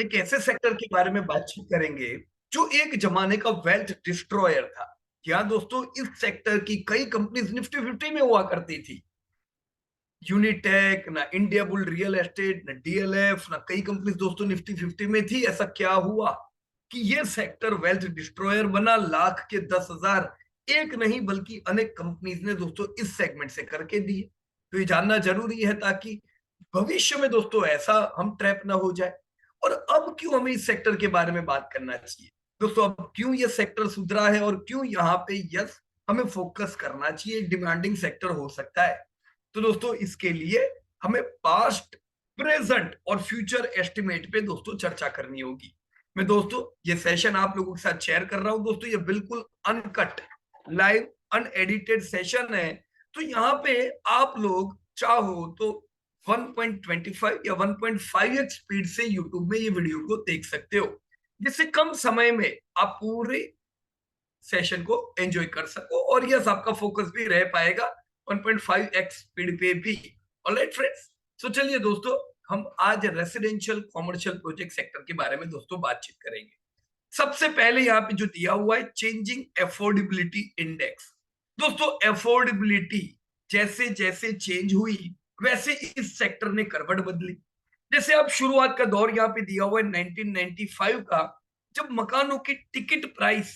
एक ऐसे सेक्टर के बारे में बातचीत करेंगे जो एक जमाने का वेल्थ डिस्ट्रॉयर था। क्या दोस्तों, इस सेक्टर की कई कंपनीज निफ्टी 50 में हुआ करती थी। यूनिटेक, ना इंडिया बुल रियल एस्टेट, ना डीएलएफ, ना कई कंपनीज दोस्तों निफ्टी 50 में थी। ऐसा क्या हुआ कि ये सेक्टर वेल्थ डिस्ट्रॉयर बना? लाख के 10,000 एक नहीं बल्कि अनेक कंपनीज ने दोस्तों इस सेगमेंट से करके दिए। तो ये जानना जरूरी है ताकि भविष्य में दोस्तों ऐसा हम ट्रैप ना हो जाए। और अब क्यों हमें इस सेक्टर के बारे में बात करना चाहिए दोस्तों? अब क्यों ये सेक्टर सुधरा है और क्यों यहाँ पे यस हमें फोकस करना चाहिए? डिमांडिंग सेक्टर हो सकता है। तो दोस्तों इसके लिए हमें पास्ट, प्रेजेंट और फ्यूचर एस्टिमेट पे दोस्तों चर्चा करनी होगी। मैं दोस्तों ये सेशन आप लोगों के साथ शेयर कर रहा हूं दोस्तों। ये बिल्कुल अनकट, लाइव, अनएडिटेड सेशन है। तो यहाँ पे आप लोग चाहो तो 1.25 या 1.5x स्पीड से यूट्यूब में ये वीडियो को देख सकते हो, जिससे कम समय में आप पूरे सेशन को एंजॉय कर सको और यस आपका फोकस भी रह पाएगा 1.5x स्पीड पे भी। ऑलराइट फ्रेंड्स, तो चलिए दोस्तों हम आज रेसिडेंशियल कॉमर्शियल प्रोजेक्ट सेक्टर के बारे में दोस्तों बातचीत करेंगे। सबसे पहले यहाँ पे जो दिया हुआ है चेंजिंग अफोर्डेबिलिटी इंडेक्स। दोस्तों अफोर्डेबिलिटी जैसे जैसे चेंज हुई वैसे इस सेक्टर ने करवट बदली। जैसे अब शुरुआत का दौर यहाँ पे दिया हुआ है 1995 का, जब मकानों की टिकट प्राइस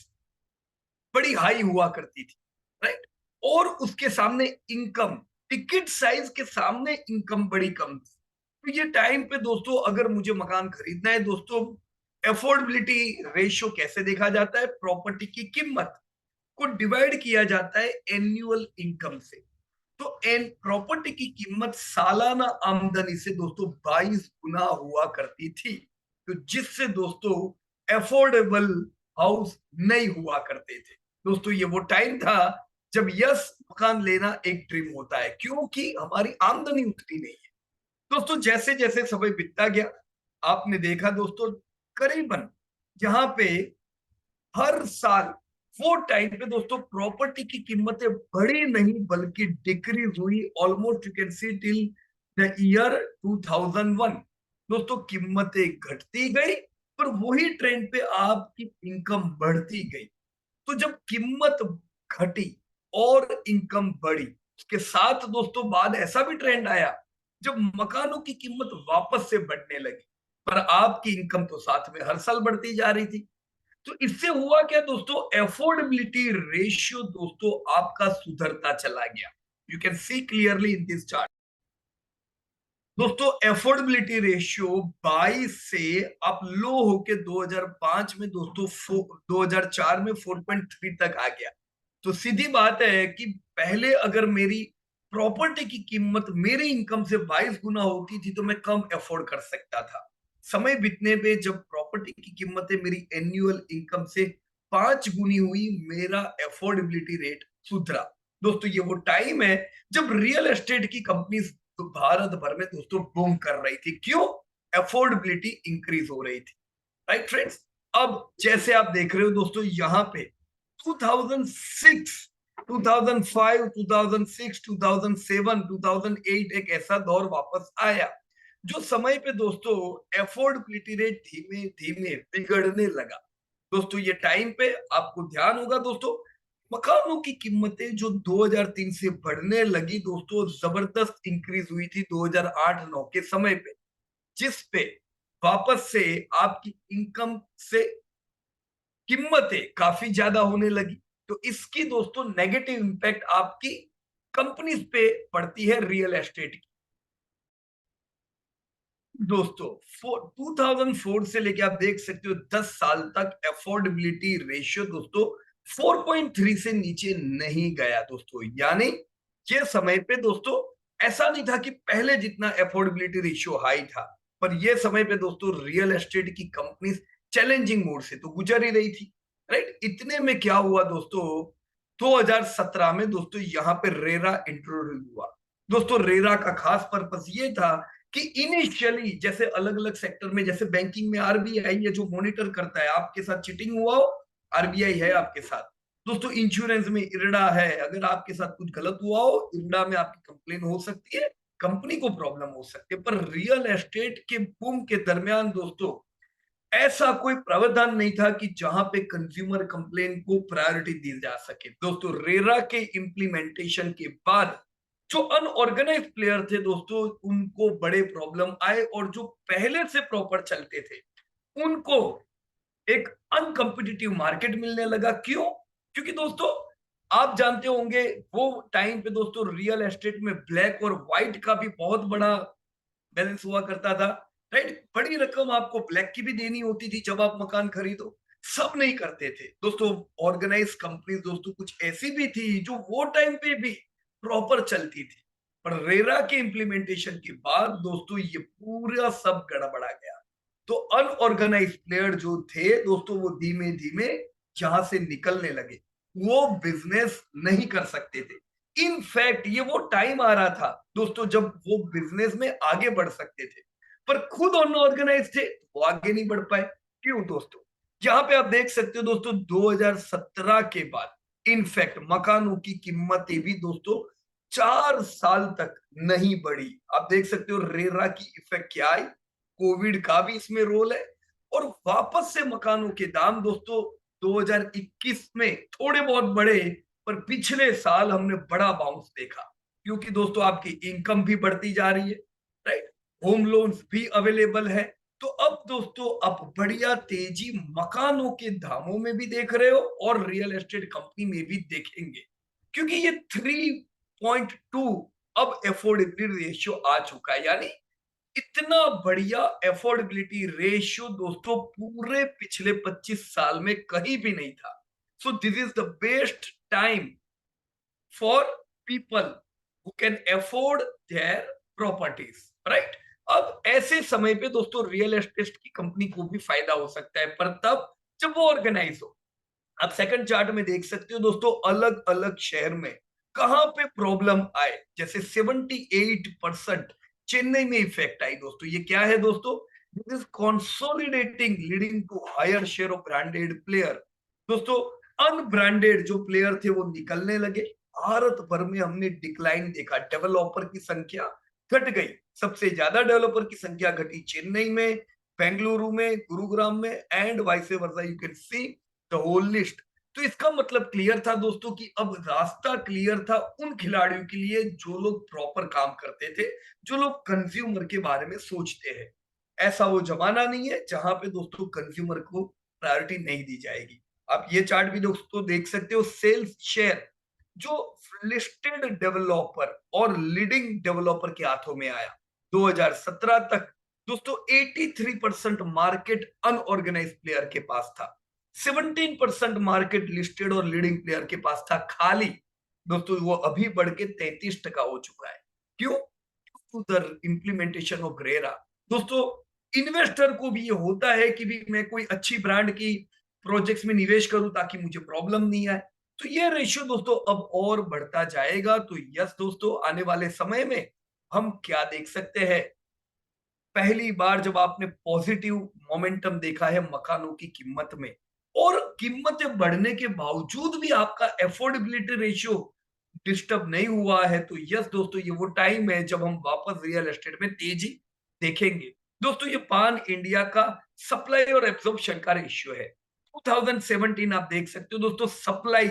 बड़ी हाई हुआ करती थी, राइट? और उसके सामने इनकम, टिकट साइज के सामने इनकम बड़ी कम थी। तो ये टाइम पे दोस्तों अगर मुझे मकान खरीदना है दोस्तों, अफोर्डेबिलिटी रेशियो कैसे देखा जाता है? प्रॉपर्टी की कीमत को डिवाइड किया जाता है एनुअल इनकम से। तो एन प्रॉपर्टी की कीमत सालाना आमदनी से दोस्तों 22 गुना हुआ करती थी। तो जिससे दोस्तों अफोर्डेबल हाउस नहीं हुआ करते थे। दोस्तों ये वो टाइम था जब यस मकान लेना एक ड्रीम होता है, क्योंकि हमारी आमदनी उतनी नहीं है। दोस्तों जैसे जैसे समय बीतता गया आपने देखा दोस्तों, करीबन यहाँ पे हर साल वो टाइम पे दोस्तों प्रॉपर्टी की कीमतें बढ़ी नहीं बल्कि डिक्रीज हुई। Almost you can see till the year 2001 दोस्तों कीमतें घटती गई पर वही ट्रेंड पे आपकी इनकम बढ़ती गई। तो जब कीमत घटी और इनकम बढ़ी, उसके साथ दोस्तों बाद ऐसा भी ट्रेंड आया जब मकानों की कीमत वापस से बढ़ने लगी, पर आपकी इनकम तो साथ में हर साल बढ़ती जा रही थी। तो इससे हुआ क्या दोस्तों? अफोर्डेबिलिटी रेशियो दोस्तों आपका सुधरता चला गया। You can see clearly in this chart. दोस्तों अफोर्डेबिलिटी रेशियो 22 से आप लो होके 2005 में दोस्तों 2004 में 4.3 तक आ गया। तो सीधी बात है कि पहले अगर मेरी प्रॉपर्टी की कीमत मेरी इनकम से 22 गुना होती थी तो मैं कम अफोर्ड कर सकता था। समय बीतने पे जब प्रॉपर्टी की कीमतें मेरी एनुअल इनकम से 5 गुनी हुई, मेरा अफोर्डेबिलिटी रेट सुधरा। दोस्तों ये वो टाइम है जब रियल एस्टेट की कंपनी तो भारत भर में दोस्तों बूम कर रही थी। क्यों? अफोर्डेबिलिटी इंक्रीज हो रही थी, राइट फ्रेंड्स? अब जैसे आप देख रहे हो दोस्तों यहाँ पे 2006, 2005, 2006, 2007, 2008 एक ऐसा दौर वापस आया जो समय पे दोस्तों अफोर्डेबिलिटी रेट धीमे धीमे बिगड़ने लगा। दोस्तों ये टाइम पे आपको ध्यान होगा दोस्तों, मकानों की कीमतें जो 2003 से बढ़ने लगी दोस्तों, जबरदस्त इंक्रीज हुई थी 2008-9 के समय पे, जिस पे वापस से आपकी इनकम से कीमतें काफी ज्यादा होने लगी। तो इसकी दोस्तों नेगेटिव इंपैक्ट आपकी कंपनीज पे पड़ती है रियल एस्टेट की। दोस्तों 2004 से लेके आप देख सकते हो 10 साल तक अफोर्डेबिलिटी रेशियो दोस्तों 4.3 से नीचे नहीं गया दोस्तों। यानी ये समय पे दोस्तों ऐसा नहीं था कि पहले जितना अफोर्डेबिलिटी रेशियो हाई था, पर ये समय पे दोस्तों रियल एस्टेट की कंपनीज चैलेंजिंग मोड से तो गुजर ही रही थी, राइट? इतने में क्या हुआ दोस्तों, 2017 में दोस्तों यहाँ पे रेरा इंट्रोड्यूस हुआ। दोस्तों रेरा का खास पर्पस ये था कि इनिशियली जैसे अलग अलग सेक्टर में, जैसे बैंकिंग में आरबीआई है जो मॉनिटर करता है आपके साथ चीटिंग हुआ हो, आरबीआई है आपके साथ। दोस्तों इंश्योरेंस में इरडा है, अगर आपके साथ कुछ गलत हुआ हो इरडा में आपकी कंप्लेन हो सकती है, कंपनी को प्रॉब्लम हो सकती है। पर रियल एस्टेट के बूम के दरमियान दोस्तों ऐसा कोई प्रावधान नहीं था कि जहां पे कंज्यूमर कंप्लेन को प्रायोरिटी दी जा सके। दोस्तों रेरा के इम्प्लीमेंटेशन के बाद जो अनऑर्गेनाइज प्लेयर थे दोस्तों, उनको बड़े प्रॉब्लम आए, और जो पहले से प्रॉपर चलते थे उनको एक अनकंपिटिटिव मार्केट मिलने लगा। क्यों? क्योंकि दोस्तों आप जानते होंगे वो टाइम पे दोस्तों रियल एस्टेट में ब्लैक और व्हाइट का भी बहुत बड़ा बैलेंस हुआ करता था, राइट? बड़ी रकम आपको ब्लैक की भी देनी होती थी जब आप मकान खरीदो। सब नहीं करते थे दोस्तों। ऑर्गेनाइज कंपनी दोस्तों कुछ ऐसी भी थी जो वो टाइम पे भी प्रॉपर चलती थी, पर रेरा के इम्प्लीमेंटेशन के बाद दोस्तों ये पूरा सब गड़बड़ा गया। तो अनऑर्गेनाइज प्लेयर जो थे दोस्तों, वो धीमे धीमे यहां से निकलने लगे। वो बिजनेस नहीं कर सकते थे। इनफैक्ट ये वो टाइम आ रहा था दोस्तों जब वो बिजनेस में आगे बढ़ सकते थे, पर खुद अनऑर्गेनाइज थे, वो आगे नहीं बढ़ पाए। क्यों दोस्तों? यहाँ पे आप देख सकते हो दोस्तों 2017 के बाद इनफैक्ट मकानों की कीमतें भी दोस्तों 4 साल तक नहीं बढ़ी। आप देख सकते हो रेरा की इफेक्ट क्या आई, कोविड का भी इसमें रोल है। और वापस से मकानों के दाम दोस्तों 2021 में थोड़े बहुत बढ़े, पर पिछले साल हमने बड़ा बाउंस देखा, क्योंकि दोस्तों आपकी इनकम भी बढ़ती जा रही है, राइट? होम लोन्स भी अवेलेबल है। तो अब दोस्तों आप बढ़िया तेजी मकानों के दामों में भी देख रहे हो और रियल एस्टेट कंपनी में भी देखेंगे, क्योंकि ये 3.2 अब एफोर्डेबिलिटी रेशियो आ चुका है। यानी इतना बढ़िया एफोर्डेबिलिटी रेशियो दोस्तों पूरे पिछले 25 साल में कहीं भी नहीं था। So this is the best time for people who can afford their properties, right? अब ऐसे समय पे दोस्तों रियल एस्टेट की कंपनी को भी फायदा हो सकता है, पर तब जब वो ऑर्गेनाइज हो। आप सेकंड चार्ट में देख सकते हो दोस्तों अलग अलग शहर में कहां पे प्रॉब्लम आए। जैसे 78% चेन्नई में इफेक्ट आई दोस्तों। ये क्या है दोस्तों? This is consolidating leading to higher share of branded player. दोस्तों अनब्रांडेड जो प्लेयर थे वो निकलने लगे। भारत भर में हमने डिक्लाइन देखा, डेवलपर की संख्या घट गई। सबसे ज्यादा डेवलपर की संख्या घटी चेन्नई में, बेंगलुरु में, गुरुग्राम में, and vice versa. You can see the whole list. तो इसका मतलब क्लियर था दोस्तों कि अब रास्ता क्लियर था उन खिलाड़ियों के लिए जो लोग प्रॉपर काम करते थे, जो लोग कंज्यूमर के बारे में सोचते हैं। ऐसा वो जमाना नहीं है जहां पे दोस्तों कंज्यूमर को प्रायोरिटी नहीं दी जाएगी। आप ये चार्ट भी दोस्तों देख सकते हो, सेल्स शेयर जो लिस्टेड डेवलपर और लीडिंग डेवलपर के हाथों में आया 2017 तक दोस्तों 83% मार्केट अनऑर्गेनाइज प्लेयर के पास था। 17% मार्केट लिस्टेड और लीडिंग प्लेयर के पास था खाली। दोस्तों वो अभी बढ़ के 33% हो चुका है। क्यों? To the implementation of RERA. दोस्तों इन्वेस्टर को भी ये होता है कि भी मैं कोई अच्छी ब्रांड की प्रोजेक्ट्स में निवेश करूं ताकि मुझे प्रॉब्लम नहीं आए। तो ये रेशियो दोस्तों अब और बढ़ता जाएगा। तो यस दोस्तों, आने वाले समय में हम क्या देख सकते हैं? पहली बार जब आपने पॉजिटिव मोमेंटम देखा है मकानों की कीमत में, और कीमतें बढ़ने के बावजूद भी आपका एफोर्डेबिलिटी रेशियो डिस्टर्ब नहीं हुआ है, तो यस दोस्तों ये वो टाइम है जब हम वापस रियल एस्टेट में तेजी देखेंगे। दोस्तों ये पान इंडिया का सप्लाई और एब्जॉर्प्शन का रेशियो है। 2017 आप देख सकते हो दोस्तों, सप्लाई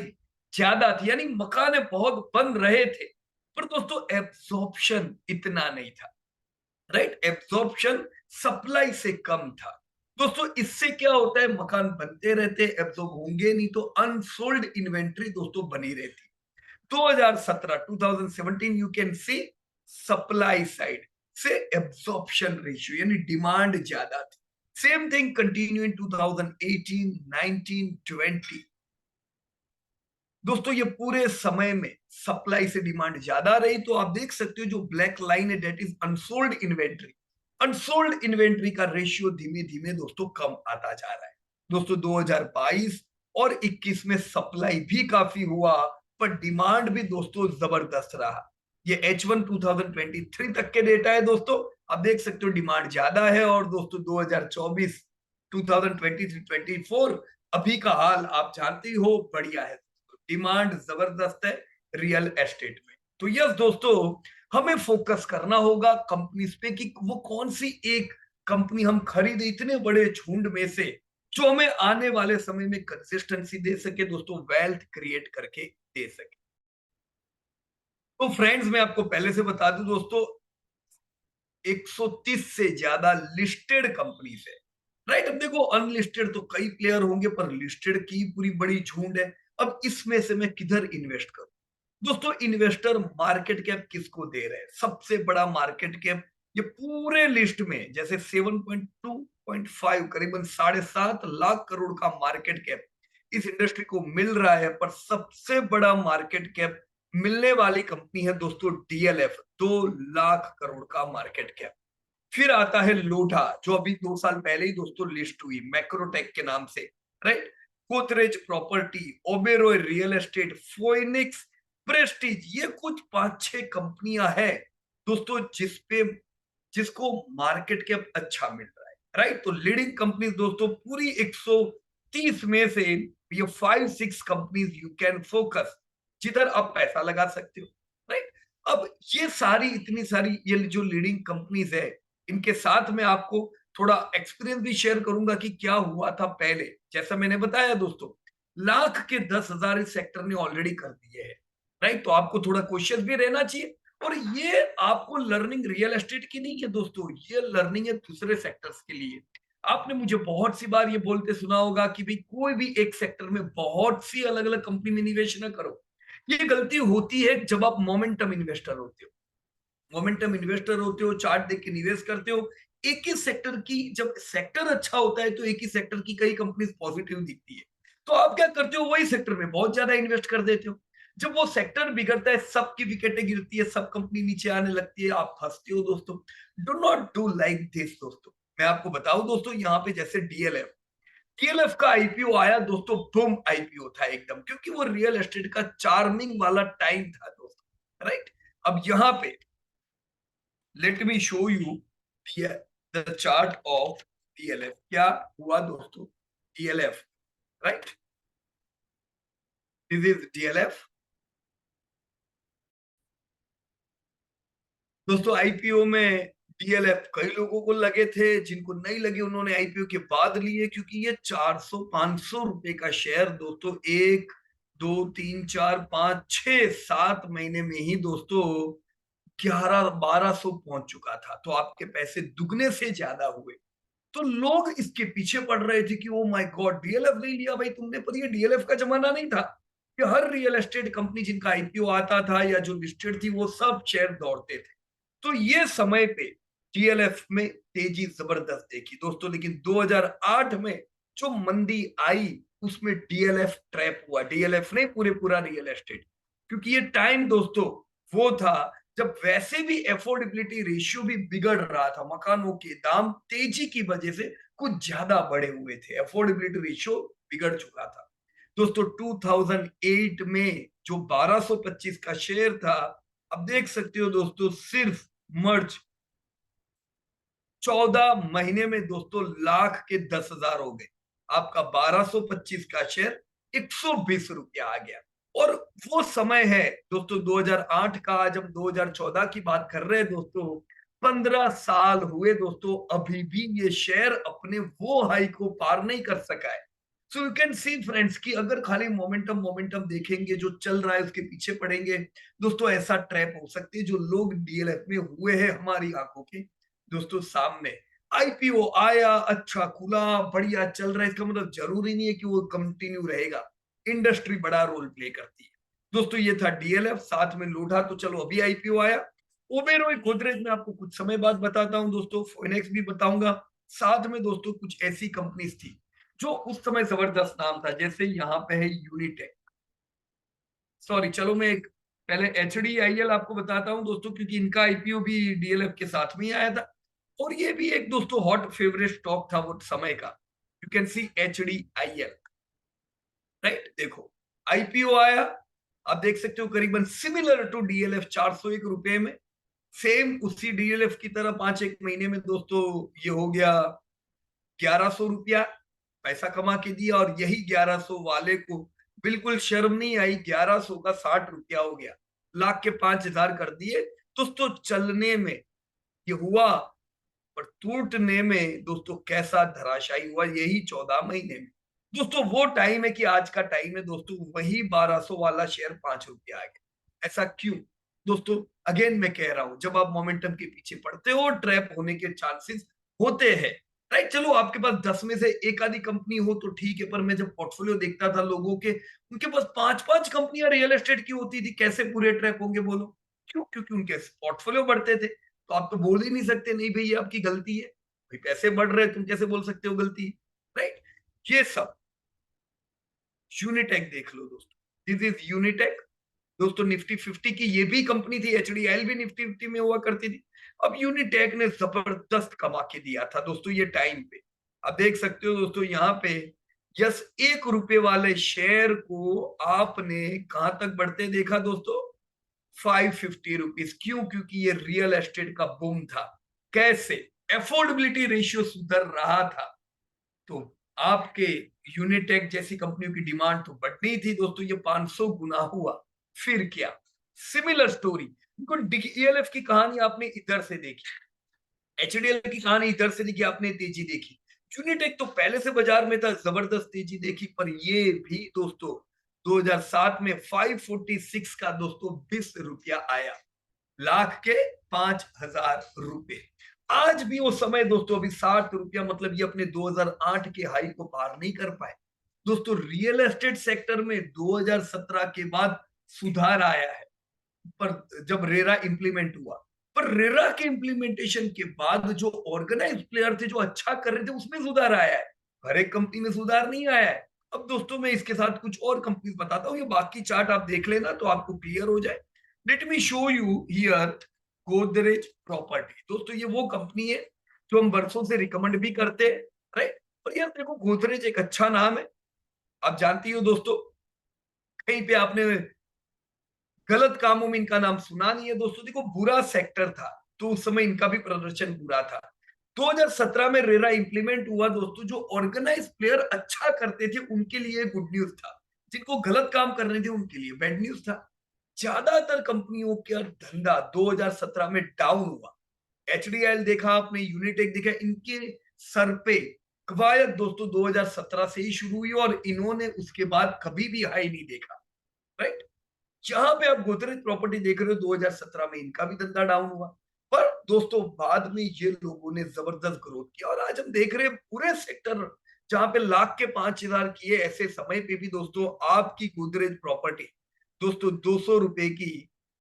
ज्यादा थी, यानी मकान बहुत बन रहे थे, पर दोस्तों एब्जॉर्प्शन इतना नहीं था, राइट? एब्जॉर्प्शन सप्लाई से कम था। दोस्तों इससे क्या होता है? मकान बनते रहते, एब्जॉर्ब होंगे नहीं तो अनसोल्ड इन्वेंट्री दोस्तों बनी रहती। 2017 2017 you can C supply side से एब्जॉर्प्शन रेशियो यानी डिमांड ज्यादा थी। Same thing continue in 2018 19 20। दोस्तों ये पूरे समय में सप्लाई से डिमांड ज्यादा रही। तो आप देख सकते हो जो ब्लैक लाइन है that is unsold inventory. Unsold inventory का रेशियो धीमे धीमे दोस्तों कम आता जा रहा है। दोस्तों 2022 और 21 में सप्लाई भी काफी हुआ, पर डिमांड भी दोस्तों जबरदस्त रहा। ये H1 2023 तक के डेटा है दोस्तों। आप देख सकते हो डिमांड ज्यादा है। और दोस्तों 2024 2023-24 अभी का हाल आप जानते ही हो, बढ़िया है। डिमांड जबरदस्त है रियल एस्टेट में। तो यस दोस्तों, हमें फोकस करना होगा कंपनीज पे कि वो कौन सी एक कंपनी हम खरीदे इतने बड़े झुंड में से जो हमें आने वाले समय में कंसिस्टेंसी दे सके दोस्तों, वेल्थ क्रिएट करके दे सके। तो फ्रेंड्स मैं आपको पहले से बता दूं दोस्तों, 130 से ज्यादा लिस्टेड कंपनीज है। राइट, अब देखो अनलिस्टेड तो कई प्लेयर होंगे पर लिस्टेड की पूरी बड़ी झुंड है। अब इसमें से मैं किधर इन्वेस्ट करूं दोस्तों? इन्वेस्टर मार्केट कैप किसको दे रहे हैं? सबसे बड़ा मार्केट कैप ये पूरे लिस्ट में जैसे 7.2.5 करीबन 7.5 लाख करोड़ का मार्केट कैप इस इंडस्ट्री को मिल रहा है, पर सबसे बड़ा मार्केट कैप मिलने वाली कंपनी है दोस्तों डीएलएफ, 2 लाख करोड़ का मार्केट कैप। फिर आता है लोढ़ा जो अभी 2 साल पहले ही दोस्तों लिस्ट हुई मैक्रोटेक के नाम से। Right, Godrej property, Oberoi real estate, Phoenix, Prestige, ये कुछ 5-6 कंपनियां हैं दोस्तों जिसको मार्केट कैप अच्छा मिल रहा है। राइट, तो लीडिंग कंपनीज दोस्तों पूरी 130 में से ये 5-6 कंपनीज यू कैन फोकस जिधर आप पैसा लगा सकते हो। राइट, अब ये सारी इतनी सारी ये जो लीडिंग कंपनीज है, इनके साथ में आपको थोड़ा एक्सपीरियंस भी शेयर करूंगा कि क्या हुआ था पहले। जैसा मैंने बताया दोस्तों, लाख के 10,000 इस सेक्टर ने ऑलरेडी कर दिए हैं। राइट, तो आपको थोड़ा क्वेश्चन भी रहना चाहिए। और ये आपको लर्निंग रियल एस्टेट की नहीं है दोस्तों, ये लर्निंग है दूसरे सेक्टर्स के लिए। आपने मुझे बहुत सी बार ये बोलते सुना होगा कि भाई कोई भी एक सेक्टर में बहुत सी अलग अलग कंपनी में निवेश ना करो। ये गलती होती है जब आप मोमेंटम इन्वेस्टर होते हो। मोमेंटम इन्वेस्टर होते हो, चार्ट देख के निवेश करते हो, एक ही सेक्टर की, जब सेक्टर अच्छा होता है तो एक ही सेक्टर की कई कंपनी पॉजिटिव दिखती है, तो आप क्या करते हो, वही सेक्टर में बहुत ज्यादा इन्वेस्ट कर देते हो। जब वो सेक्टर बिगड़ता है, सबकी विकेटें गिरती है, सब कंपनी नीचे आने लगती है, आप फंसते हो दोस्तों। Do not do like this दोस्तों। मैं आपको बताऊं दोस्तों, यहाँ पे जैसे डीएलएफ, डीएलएफ का आईपीओ आया दोस्तों, बूम आईपीओ था एकदम, क्योंकि वो रियल एस्टेट का चार्मिंग वाला टाइम था दोस्तों। राइट, अब यहाँ पे let me show you the chart of DLF. क्या हुआ दोस्तों? DLF, right, this is DLF दोस्तों। आईपीओ में डीएलएफ कई लोगों को लगे थे, जिनको नहीं लगे उन्होंने आईपीओ के बाद लिए, क्योंकि ये 400-500 रुपए का शेयर दोस्तों 1, 2, 3, 4, 5, 6, 7 महीने में ही दोस्तों 1100-1200 पहुंच चुका था। तो आपके पैसे दुगने से ज्यादा हुए। तो लोग इसके पीछे पड़ रहे थे कि ओ माय गॉड, डीएलएफ नहीं लिया भाई तुमने, पर ये डीएलएफ का जमाना नहीं था कि हर रियल एस्टेट कंपनी जिनका आईपीओ आता था या जो लिस्टेड थी वो सब शेयर दौड़ते थे। तो ये समय पे डीएलएफ में तेजी जबरदस्त देखी दोस्तों, लेकिन 2008 में जो मंदी आई उसमें डीएलएफ ट्रैप हुआ। डीएलएफ नहीं, पूरे पूरा रियल एस्टेट, क्योंकि ये टाइम दोस्तों वो था जब वैसे भी एफोर्डेबिलिटी रेशियो भी बिगड़ रहा था, मकानों के दाम तेजी की वजह से कुछ ज्यादा बढ़े हुए थे, एफोर्डेबिलिटी रेशियो बिगड़ चुका था दोस्तों। 2008 में जो 1225 का शेयर था, अब देख सकते हो दोस्तों सिर्फ मर्ज 14 महीने में दोस्तों लाख के 10,000 हो गए। आपका 1225 का शेयर 120 रुपया आ गया। और वो समय है दोस्तों 2008 का, आज हम 2014 की बात कर रहे हैं दोस्तों, 15 साल हुए दोस्तों, अभी भी ये शेयर अपने वो हाई को पार नहीं कर सका है। So you can C friends कि अगर खाली मोमेंटम मोमेंटम देखेंगे, जो चल रहा है उसके पीछे पड़ेंगे दोस्तों, ऐसा ट्रैप हो सकती है जो लोग डीएलएफ में हुए हैं हमारी आंखों के दोस्तों सामने। आईपीओ आया, अच्छा खुला, बढ़िया चल रहा है, इसका मतलब जरूरी नहीं है कि वो कंटिन्यू रहेगा। इंडस्ट्री बड़ा रोल प्ले करती है दोस्तों। ये था डीएलएफ, साथ में लोढ़ा तो चलो अभी आईपीओ आया। ओबेरॉय गोदरेज में आपको कुछ समय बाद बताता हूं दोस्तों, फोइनेक्स भी बताऊंगा। साथ में दोस्तों कुछ ऐसी कंपनीज थी जो उस समय जबरदस्त नाम था, जैसे यहाँ पे है यूनिटेक। सॉरी, चलो मैं एक पहले एचडीआईएल आपको बताता हूं दोस्तों, क्योंकि इनका आईपीओ भी डीएलएफ के साथ में ही आया था, और ये भी एक दोस्तों हॉट फेवरेट स्टॉक था वो समय का। You can C HDIL. Right, देखो आईपीओ आया, आप देख सकते हो करीबन सिमिलर टू डीएलएफ 401 रुपए में। सेम उसी डीएलएफ की तरह 5-1 महीने में दोस्तों ये हो गया 1100 रुपया, पैसा कमा के दिया। और यही 1100 वाले को बिल्कुल शर्म नहीं आई, 1100 का 60 रुपया हो गया, लाख के 5,000 कर दिए दोस्तों। चलने में ये हुआ पर टूटने में दोस्तों कैसा धराशायी हुआ, यही 14 महीने में। दोस्तों वो टाइम है कि आज का टाइम है दोस्तों, वही 1200 वाला शेयर 5 रुपया आ गया। ऐसा क्यों दोस्तों? अगेन मैं कह रहा हूं, जब आप मोमेंटम के पीछे पड़ते हो ट्रैप होने के चांसेस होते हैं, राइट। चलो आपके पास 10 में से एक आधी कंपनी हो तो ठीक है, पर मैं जब पोर्टफोलियो देखता था लोगों के, उनके पास 5-5 कंपनियां रियल एस्टेट की होती थी। कैसे पूरे ट्रैप होंगे बोलो? क्यों? क्योंकि उनके पोर्टफोलियो बढ़ते थे। तो आप तो बोल ही नहीं सकते नहीं भाई ये आपकी गलती है, भाई पैसे बढ़ रहे हैं, तुम कैसे बोल सकते हो गलती है, राइट। ये सब यूनिटेक देख लो दोस्तों, दिस इज यूनिटेक। दोस्तों निफ्टी 50 की ये भी कंपनी थी, एचडीएल भी निफ्टी 50 में हुआ करती थी। अब यूनिटेक ने जबरदस्त कमा के दिया था दोस्तों ये टाइम पे। आप देख सकते हो दोस्तों यहाँ पे, यस, 1 रुपए वाले शेयर को आपने कहां तक बढ़ते देखा दोस्तों? 550 रुपीज। क्यों? क्योंकि ये रियल एस्टेट का बूम था। कैसे? एफोर्डेबिलिटी रेशियो सुधर रहा था, तो आपके यूनिटेक जैसी कंपनियों की डिमांड तो बढ़नी थी दोस्तों, ये 500 गुना हुआ। फिर क्या? सिमिलर स्टोरी, डीएलएफ की कहानी आपने इधर से देखी, एचडीएल की कहानी इधर से देखी, आपने तेजी देखी। यूनिटेक तो पहले से बाजार में था, जबरदस्त तेजी देखी, पर ये भी दोस्तों 2007 में 546 का दोस्तों 20 रुपया आया, लाख के 5,000 रुपए। आज भी वो समय दोस्तों, अभी 60 रुपया, मतलब ये अपने 2008 के हाई को पार नहीं कर पाए दोस्तों। रियल एस्टेट सेक्टर में 2017 के बाद सुधार आया है, पर जब रेरा इंप्लीमेंट हुआ, पर रेरा के इंप्लीमेंटेशन के बाद जो ऑर्गेनाइज प्लेयर थे जो अच्छा कर रहे थे उसमें सुधार आया है, हर एक कंपनी में सुधार नहीं आया है। अब दोस्तों मैं इसके साथ कुछ और कंपनी बताता हूँ, ये बाकी चार्ट आप देख लेना तो आपको क्लियर हो जाए। Let me show you here Godrej property. दोस्तों ये वो कंपनी है जो हम वर्षों से रिकमेंड भी करते हैं, राइट। और यार देखो, गोदरेज एक अच्छा नाम है, आप जानती हो दोस्तों, कहीं पे आपने गलत कामों में इनका नाम सुना नहीं है दोस्तों। देखो बुरा सेक्टर था तो उस समय इनका भी प्रदर्शन बुरा था। 2017 में रेरा इंप्लीमेंट हुआ दोस्तों, जो ऑर्गेनाइज प्लेयर अच्छा करते थे उनके लिए गुड न्यूज था, जिनको गलत काम कर रहे थे उनके लिए बैड न्यूज था। ज्यादातर कंपनियों का धंधा 2017 में डाउन हुआ। एचडीएल देखा आपने, यूनिटेक देखा, इनके सर पे कवायद दोस्तों 2017 से ही शुरू हुई और इन्होंने उसके बाद कभी भी हाई नहीं देखा, राइट। जहां पे आप गोदरेज प्रॉपर्टी देख रहे हो 2017 में इनका भी धंधा डाउन हुआ, पर दोस्तों बाद में ये लोगों ने जबरदस्त ग्रोथ किया और आज हम देख रहे हैं पूरे सेक्टर जहां पे लाख के 5,000 किए, ऐसे समय पे भी दोस्तों आपकी गोदरेज प्रॉपर्टी दोस्तों 200 रुपए की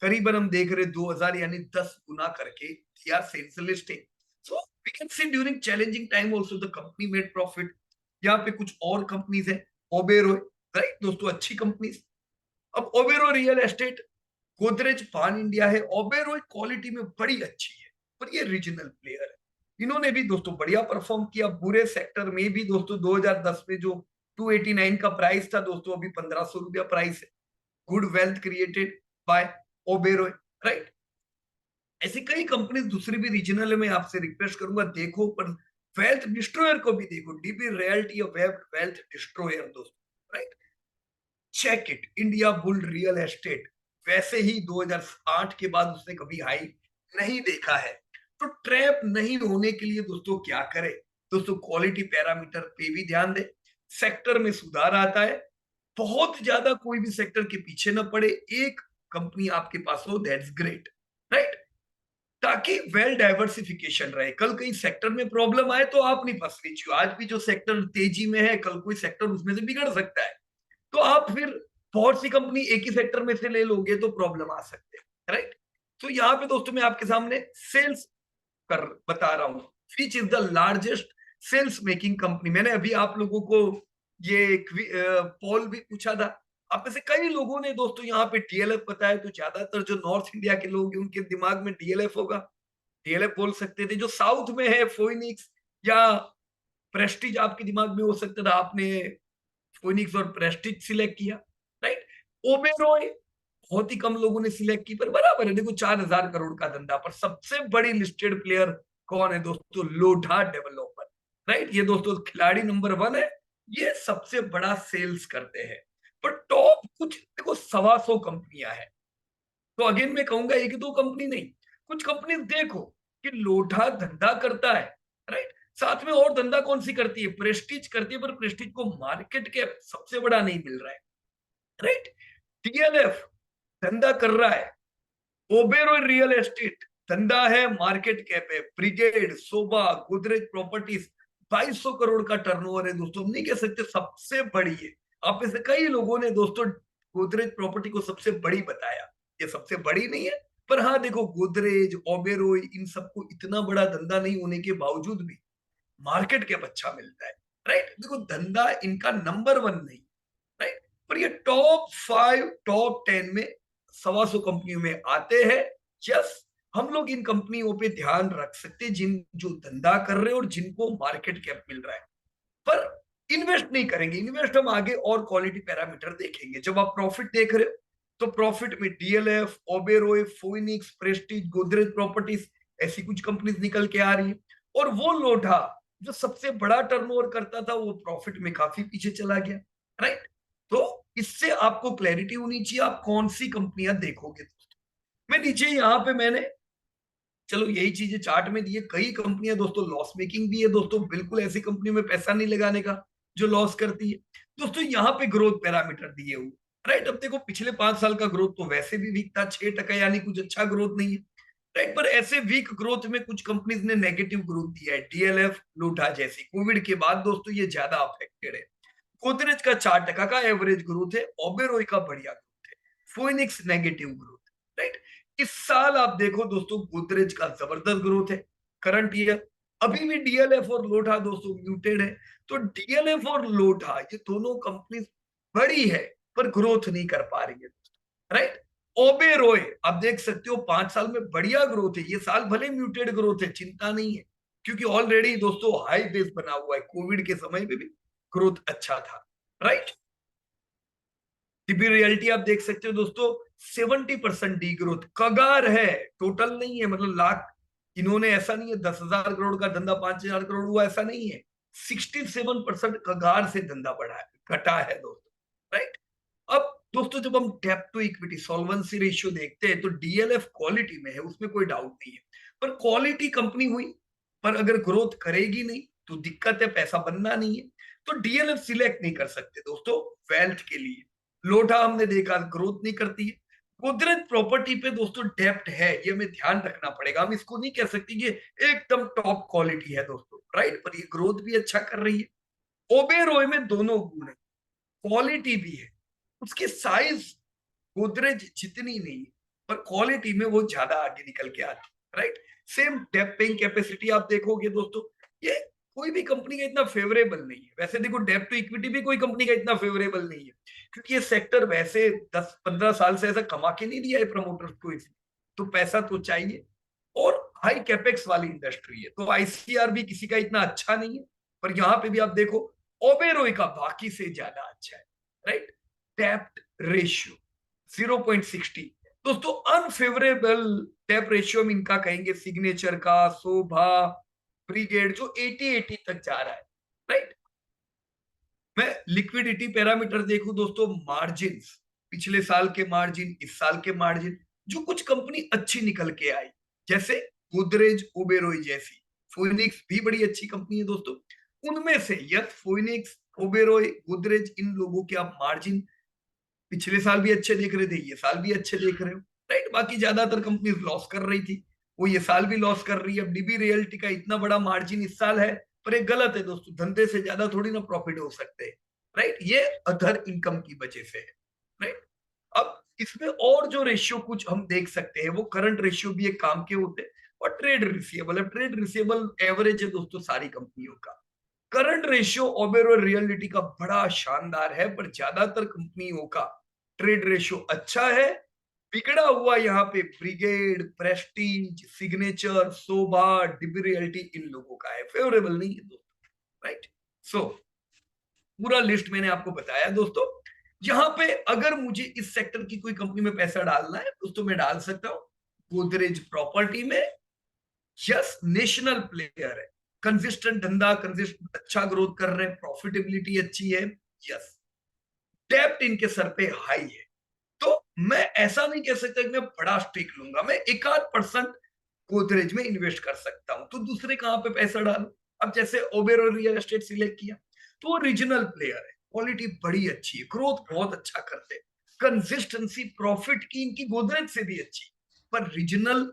करीबन हम देख रहे 2000, यानी 10 गुना करके दिया sales listing. So we can see during challenging time also the company made profit. यहाँ पे कुछ और कंपनीज है, ओबेरॉय, राइट दोस्तों, अच्छी कंपनीज। अब ओबेरो रियल एस्टेट, गोदरेज पान इंडिया है, ओबेरो क्वालिटी में बड़ी अच्छी है, पर ये रीजनल प्लेयर है। इन्होंने भी दोस्तों बढ़िया परफॉर्म किया बुरे सेक्टर में भी दोस्तों। 2010 में जो 289 का प्राइस था दोस्तों, अभी 1,500 रुपया प्राइस है। Good wealth created by Oberoi, right. ऐसी कई कंपनीज दूसरी भी रीजनल में, आपसे रिक्वेस्ट करूंगा देखो, पर वेल्थ डिस्ट्रॉयर को भी देखो, डीबी रियल्टी वेल्थ डिस्ट्रॉयर दोस्तों, right. Check it, India bull real estate, वैसे ही 2008 के बाद उसने कभी हाई नहीं देखा है। तो ट्रैप नहीं होने के लिए दोस्तों क्या करें? दोस्तों क्वालिटी पैरामीटर पे भी ध्यान दें, सेक्टर में सुधार आता है, बहुत ज्यादा कोई भी सेक्टर के पीछे ना पड़े, एक कंपनी आपके पास हो, दैट्स ग्रेट, राइट। ताकि वेल डाइवर्सिफिकेशन रहे, कल कहीं सेक्टर में प्रॉब्लम आए तो आप नहीं फंसनी चाहिए। आज भी जो सेक्टर तेजी में है, कल कोई सेक्टर उसमें से बिगड़ सकता है, तो आप फिर बहुत सी कंपनी एक ही सेक्टर में से ले लोगे तो प्रॉब्लम आ सकते हैं, राइट। तो यहाँ पे दोस्तों मैं आपके सामने सेल्स कर बता रहा हूं, which is the largest sales making company. मैंने अभी आप लोगों को ये पोल भी पूछा था, आप में से कई लोगों ने दोस्तों यहाँ पे डीएलएफ बताया, तो ज्यादातर जो नॉर्थ इंडिया के लोग हैं उनके दिमाग में डीएलएफ होगा, डीएलएफ बोल सकते थे। जो साउथ में है फोइनिक्स या प्रेस्टीज आपके दिमाग में हो सकता था, आपने फोनिक्स और प्रेस्टिज सिलेक्ट किया, राइट। ओबेरॉय बहुत ही कम लोगों ने सिलेक्ट की, पर बराबर है, देखो 4,000 करोड़ का धंधा। पर सबसे बड़ी लिस्टेड प्लेयर कौन है दोस्तों? Lodha developer, right. ये दोस्तों खिलाड़ी नंबर 1 है, ये सबसे बड़ा सेल्स करते हैं। पर टॉप कुछ देखो 125 कंपनियां हैं, तो अगेन मैं कहूंगा एक दो कंपनी नहीं, कुछ कंपनी देखो कि लोढ़ा धंधा करता है, राइट। साथ में और धंधा कौन सी करती है, प्रेस्टीज करती है, पर प्रेस्टीज को मार्केट कैप सबसे बड़ा नहीं मिल रहा है, राइट। डीएलएफ धंधा कर रहा है, ओबेरॉय रियल एस्टेट धंधा है, मार्केट कैप है, ब्रिगेड, सोबा, गोदरेज प्रॉपर्टीज 2200 करोड़ का टर्नओवर है दोस्तों। हम नहीं कह सकते सबसे बड़ी है, आप में से कई लोगों ने दोस्तों गोदरेज प्रॉपर्टी को सबसे बड़ी बताया, ये सबसे बड़ी नहीं है। पर हाँ देखो, गोदरेज, ओबेरॉय, इन सबको इतना बड़ा धंधा नहीं होने के बावजूद भी मार्केट कैप अच्छा मिलता है, राइट। देखो धंधा इनका नंबर वन नहीं, राइट, पर ये टॉप 5 टॉप 10 में 125 कंपनियों में आते हैं। यस, हम लोग इन कंपनियों पे ध्यान रख सकते हैं जिन जो धंधा कर रहे हैं और जिनको मार्केट कैप मिल रहा है, पर इन्वेस्ट नहीं करेंगे। इन्वेस्ट हम आगे और क्वालिटी पैरामीटर देखेंगे। जब आप प्रॉफिट देख रहे हो तो प्रॉफिट में DLF, Oberoi, Phoenix, Prestige, Godrej properties ऐसी कुछ कंपनीज निकल के आ रही है। और वो लोढ़ा जो सबसे बड़ा टर्नओवर करता था वो प्रॉफिट में काफी पीछे चला गया, राइट। तो इससे आपको क्लैरिटी होनी चाहिए आप कौन सी कंपनियां देखोगे दोस्तों। मैं नीचे यहाँ पे मैंने, चलो यही चीजें चार्ट में दी है, कई कंपनियां दोस्तों लॉस मेकिंग भी है दोस्तों, बिल्कुल ऐसी कंपनियों में पैसा नहीं लगाने का जो लॉस करती है दोस्तों। यहाँ पे ग्रोथ पैरामीटर दिए हुए, राइट। अब देखो पिछले 5 साल का ग्रोथ तो वैसे भी वीक था, 6%, यानी कुछ अच्छा ग्रोथ नहीं है, राइट। पर ऐसे वीक ग्रोथ में कुछ कंपनीज ने नेगेटिव ग्रोथ दिया है, डीएलएफ, लोढ़ा जैसी। कोविड के बाद दोस्तों ये ज्यादा अफेक्टेड है। गोदरेज का 4% का एवरेज ग्रोथ है, ओबेरॉय का बढ़िया ग्रोथ है, फोइनिक्स नेगेटिव ग्रोथ, राइट। इस साल आप देखो दोस्तों गोदरेज का जबरदस्त ग्रोथ है करंट ईयर। अभी भी डीएलएफ और लोढ़ा दोस्तों म्यूटेड है। तो डीएलएफ और लोढ़ा ये दोनों कंपनी बड़ी है पर ग्रोथ नहीं कर पा रही है, राइट। ओबेरॉय आप देख सकते हो 5 साल में बढ़िया ग्रोथ है, ये साल भले म्यूटेड ग्रोथ है, चिंता नहीं है, क्योंकि ऑलरेडी दोस्तों हाई बेस बना हुआ है, कोविड के समय में भी ग्रोथ अच्छा था, राइट। टीबी रियलिटी आप देख सकते हो दोस्तों 70% डी ग्रोथ, कगार है, टोटल नहीं है, मतलब लाख, इन्होंने ऐसा नहीं है 10,000 करोड़ का धंधा 5,000 करोड़ हुआ, ऐसा नहीं है। 67% कगार से धंधा बढ़ा है, घटा है दोस्तों, राइट। अब दोस्तों जब हम डेब्ट टू इक्विटी सॉल्वेंसी रेशियो देखते हैं तो डीएलएफ क्वालिटी में है, उसमें कोई डाउट नहीं है, पर क्वालिटी कंपनी हुई पर अगर ग्रोथ करेगी नहीं तो दिक्कत है, पैसा बनना नहीं है। तो डीएलएफ सिलेक्ट नहीं कर सकते दोस्तों वेल्थ के लिए। लोढ़ा हमने देखा ग्रोथ नहीं करती है। गोदरेज प्रॉपर्टी पे दोस्तों डेप्ट है, ये हमें ध्यान रखना पड़ेगा, हम इसको नहीं कह सकते कि एकदम टॉप क्वालिटी है दोस्तों, राइट, पर ये ग्रोथ भी अच्छा कर रही है। ओबेरॉय में दोनों गुण है, क्वालिटी भी है, उसकी साइज गोदरेज जितनी नहीं है पर क्वालिटी में वो ज्यादा आगे निकल के आती है, right. Same debt paying capacity आप देखोगे दोस्तों, ये कोई भी कंपनी का इतना फेवरेबल नहीं है। वैसे देखो डेप टू इक्विटी भी कोई कंपनी का इतना फेवरेबल नहीं है, क्योंकि ये सेक्टर वैसे 10-15 साल से ऐसा कमा के नहीं दिया है प्रमोटर्स को, इसलिए तो पैसा तो चाहिए, और हाई कैपेक्स वाली इंडस्ट्री है, तो आईसीआर भी किसी का इतना अच्छा नहीं है। पर यहाँ पे भी आप देखो ओबेरॉय का बाकी से ज्यादा अच्छा है, राइट। टैप्ड रेशियो 0.60 दोस्तों, अनफेवरेबल टैप रेशियो में इनका कहेंगे सिग्नेचर का, शोभा, ब्रिगेड जो 80 तक जा रहा है, राइट। मैं लिक्विडिटी पैरामीटर देखूं दोस्तों, मार्जिन, पिछले साल के मार्जिन, इस साल के मार्जिन, जो कुछ कंपनी अच्छी निकल के आई जैसे गोदरेज, ओबेरॉय जैसी, फोइनिक्स भी बड़ी अच्छी कंपनी है दोस्तों, उनमें से यस फोइनिक्स, ओबेरॉय, गोदरेज, इन लोगों के आप मार्जिन पिछले साल भी अच्छे देख रहे थे, ये साल भी अच्छे देख रहे हो, राइट। बाकी ज्यादातर कंपनीज लॉस कर रही थी, वो ये साल भी लॉस कर रही है। अब डीबी रियल्टी का इतना बड़ा मार्जिन इस साल है, पर एक गलत है दोस्तों, धंधे से ज्यादा थोड़ी ना प्रॉफिट हो सकते हैं, राइट, ये अदर इनकम की वजह से है, राइट। अब इसमें और जो रेशियो कुछ हम देख सकते हैं, वो करंट रेशियो भी एक काम के होते हैं, और ट्रेड रिसीवेबल है। ट्रेड रिसीवेबल एवरेज है दोस्तों सारी कंपनियों का। करंट रेशियो ओबेरॉय रियलिटी का बड़ा शानदार है, पर ज्यादातर कंपनियों का ट्रेड रेशियो अच्छा है। बिगड़ा हुआ यहाँ पे ब्रिगेड, प्रेस्टीज, सिग्नेचर, सोभा, डीबी रियल्टी, इन लोगों का है, फेवरेबल नहीं है दोस्तों, राइट। सो पूरा लिस्ट मैंने आपको बताया दोस्तों। यहाँ पे अगर मुझे इस सेक्टर की कोई कंपनी में पैसा डालना है दोस्तों, मैं डाल सकता हूँ गोदरेज प्रॉपर्टी में। यस, नेशनल प्लेयर है, कंसिस्टेंट धंधा, कंसिस्टेंट अच्छा ग्रोथ कर रहे हैं, प्रॉफिटेबिलिटी अच्छी है। यस, डेप्ट इनके सर पे हाई है। तो मैं ऐसा नहीं कह सकता कि मैं बड़ा स्टेक लूंगा, मैं 1-8% गोदरेज में इन्वेस्ट कर सकता हूं, तो दूसरे कहां पे पैसा डालूं? अब जैसे ओबेरो रियल एस्टेट सिलेक्ट किया, तो वो रीजनल प्लेयर है, क्वालिटी बड़ी अच्छी है, ग्रोथ बहुत अच्छा करते हैं, कंसिस्टेंसी प्रॉफिट की इनकी गोदरेज से भी अच्छी, पर रीजनल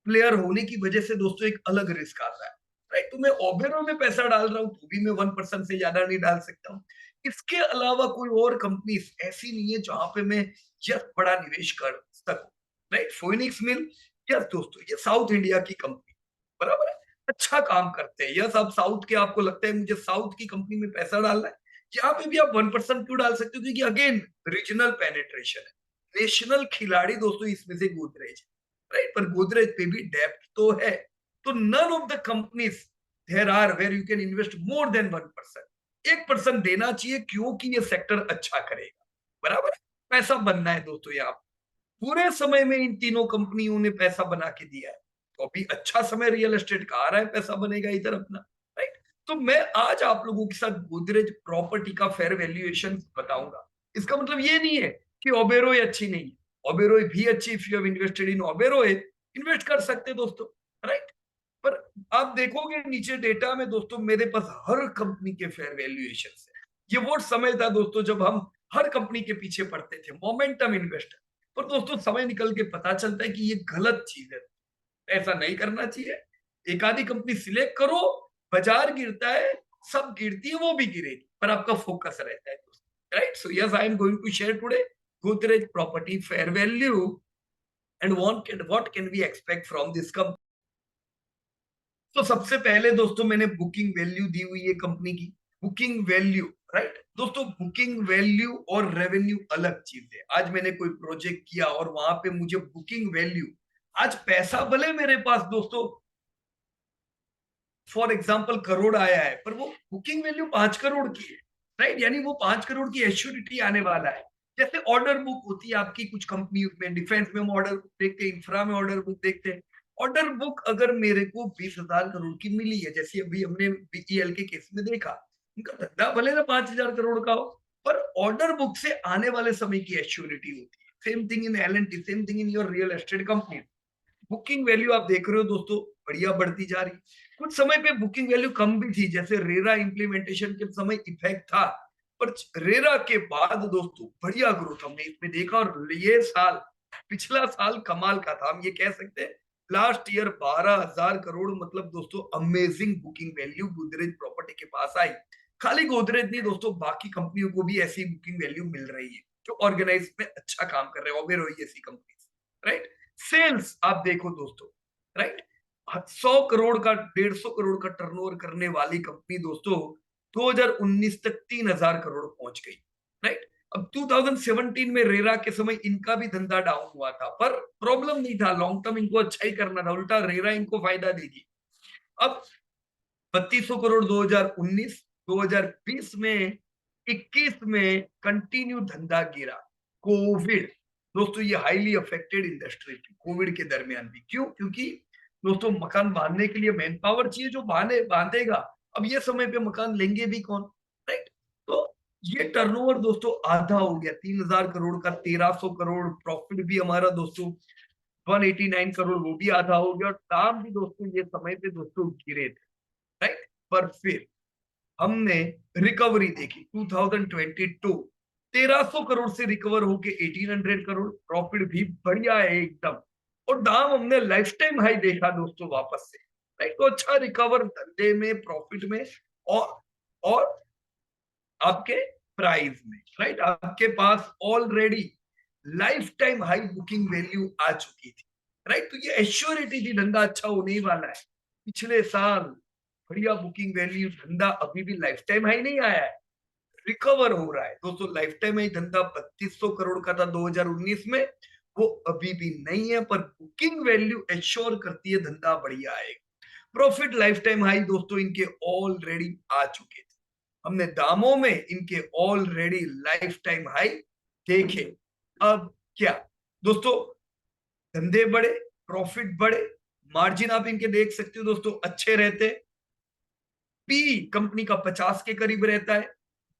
प्लेयर होने की वजह से दोस्तों एक अलग रिस्क आता है, राइट? तो मैं ओबेरो में पैसा डाल रहा हूं तो भी मैं 1% से ज्यादा नहीं डाल सकता हूँ। इसके अलावा कोई और कंपनी ऐसी नहीं है जहां पे मैं जस्ट बड़ा निवेश कर सकूं, राइट? फोइनिक्स मिल, यस दोस्तों, ये साउथ इंडिया की कंपनी, बराबर है, अच्छा काम करते हैं। यस, आप साउथ के, आपको लगता है मुझे साउथ की कंपनी में पैसा डालना है, यहाँ पे भी आप 1% क्यों डाल सकते हो, क्योंकि अगेन रीजनल पेनिट्रेशन है, नेशनल खिलाड़ी दोस्तों इसमें से गोदरेज, राइट? पर गोदरेज पे भी डेप्थ तो है, तो none of the companies there are where you can invest more than 1%। 1% देना चाहिए, क्योंकि ये सेक्टर अच्छा करेगा, बराबर है? पैसा बनना है दोस्तों यहाँ पूरे समय में इन तीनों कंपनियों ने पैसा बना के दिया है, तो अभी अच्छा समय रियल एस्टेट का आ रहा है, पैसा बनेगा इधर अपना, राइट? तो मैं आज आप लोगों के साथ गोदरेज प्रॉपर्टी का फेयर वैल्यूएशन बताऊंगा। इसका मतलब ये नहीं है कि ओबेरोय अच्छी नहीं है, ओबेरोय भी अच्छी, if you have invested in Oberoi, invest कर सकते दोस्तों, राइट? पर आप देखोगे नीचे डेटा में दोस्तों, मेरे पास हर कंपनी के फेयर वैल्यूएशन है। ये वो समय था दोस्तों जब हम हर कंपनी के पीछे पड़ते थे, मोमेंटम इन्वेस्टर, पर दोस्तों समय निकल के पता चलता है कि ये गलत चीज है, ऐसा नहीं करना चाहिए। एक आधी कंपनी सिलेक्ट करो, बाजार गिरता है, सब गिरती है, वो भी गिरेगी, पर आपका फोकस रहता है दोस्तों, right? So yes, I am going to share today Godrej property fair value and what can we expect from this company. तो सबसे पहले दोस्तों मैंने बुकिंग वैल्यू दी हुई है कंपनी की, बुकिंग वैल्यू, राइट दोस्तों? बुकिंग वैल्यू और रेवेन्यू अलग चीज है। आज मैंने कोई प्रोजेक्ट किया और वहां पे मुझे बुकिंग वैल्यू, आज पैसा भले मेरे पास दोस्तों फॉर एग्जाम्पल करोड़ आया है, पर वो बुकिंग वैल्यू 5 करोड़ की है, राइट? यानी वो 5 करोड़ की एश्योरिटी आने वाला है। जैसे ऑर्डर बुक होती है आपकी कुछ कंपनी में, डिफेंस में हम ऑर्डर बुक देखते हैं, इंफ्रा में ऑर्डर बुक देखते हैं। ऑर्डर बुक अगर मेरे को 20,000 करोड़ की मिली है, जैसे अभी हमने बीईएल के केस में देखा, उनका धंधा भले ना 5,000 करोड़ का हो, पर ऑर्डर बुक से आने वाले समय की एश्योरिटी होती है। Same thing in L, same thing in your real estate company. Booking value आप देख रहे हो दोस्तों, बढ़िया बढ़ती जा रही। कुछ समय पे बुकिंग वैल्यू कम भी थी, जैसे रेरा इंप्लीमेंटेशन के समय इफेक्ट था, पर रेरा के बाद दोस्तों बढ़िया ग्रोथ हमने इसमें देखा, और ये साल, पिछला साल कमाल का था, हम ये कह सकते हैं। लास्ट ईयर 12,000 करोड़, मतलब दोस्तों amazing booking value Godrej property के पास आई। खाली गोदरेज नहीं दोस्तों, बाकी कंपनियों को भी ऐसी बुकिंग वैल्यू मिल रही है जो ऑर्गेनाइज में अच्छा काम कर रहे हैं, ओबेरॉय जैसी कंपनी, राइट? सेल्स आप देखो दोस्तों, राइट? 100 करोड़ का, 150 करोड़ का टर्नओवर करने वाली कंपनी दोस्तों 2019 तक 3,000 करोड़ पहुंच गई, राइट? अब 2017 में रेरा के समय इनका भी धंधा डाउन हुआ था, पर प्रॉब्लम नहीं था, लॉन्ग टर्म इनको अच्छा ही करना था, उल्टा रेरा इनको फायदा देगी। अब 3,200 करोड़ 2019, 2020 में, 21 में कंटिन्यू धंधा गिरा। कोविड दोस्तों, ये हाईली अफेक्टेड इंडस्ट्री थी कोविड के दरमियान भी। क्यों? क्योंकि दोस्तों मकान बांधने के लिए मैन पावर चाहिए, जो बांधेगा। अब ये समय पे मकान लेंगे भी कौन, राइट? तो ये टर्नओवर दोस्तों आधा हो गया, 3,000 करोड़ का 1,300 करोड़ प्रॉफिट भी हमारा दोस्तों 189 करोड़, वो भी आधा हो गया, और दाम भी दोस्तों ये समय पे दोस्तों गिरे थे, राइट? पर फिर हमने रिकवरी देखी 2022, 1,300 करोड़ से रिकवर होके 1,800 करोड़, प्रॉफिट भी बढ़िया है एकदम, और दाम हमने लाइफ टाइम हाई देखा दोस्तों वापस से, राइट? तो अच्छा रिकवर धंधे में, प्रॉफिट में, और आपके प्राइस में, राइट? आपके पास already life time high booking value आ चुकी थी, राइट? तो ये एश्योरिटी थी, धंधा अच्छा होने ही वाला है। पिछले साल बढ़िया बुकिंग वैल्यू, धंधा अभी भी लाइफ टाइम हाई नहीं आया है, रिकवर हो रहा है दोस्तों। लाइफ टाइम हाई धंधा 3,200 करोड़ का था 2019 में, वो अभी भी नहीं है, पर बुकिंग वैल्यू एश्योर करती है धंधा बढ़िया आएगा। प्रॉफिट लाइफ टाइम हाई दोस्तों इनके ऑलरेडी आ चुके थे, हमने दामों में इनके ऑलरेडी लाइफ टाइम हाई देखे। अब क्या दोस्तों, धंधे बढ़े, प्रॉफिट बढ़े, मार्जिन आप इनके देख सकते हो दोस्तों अच्छे रहते, पी कंपनी का 50 के करीब रहता है,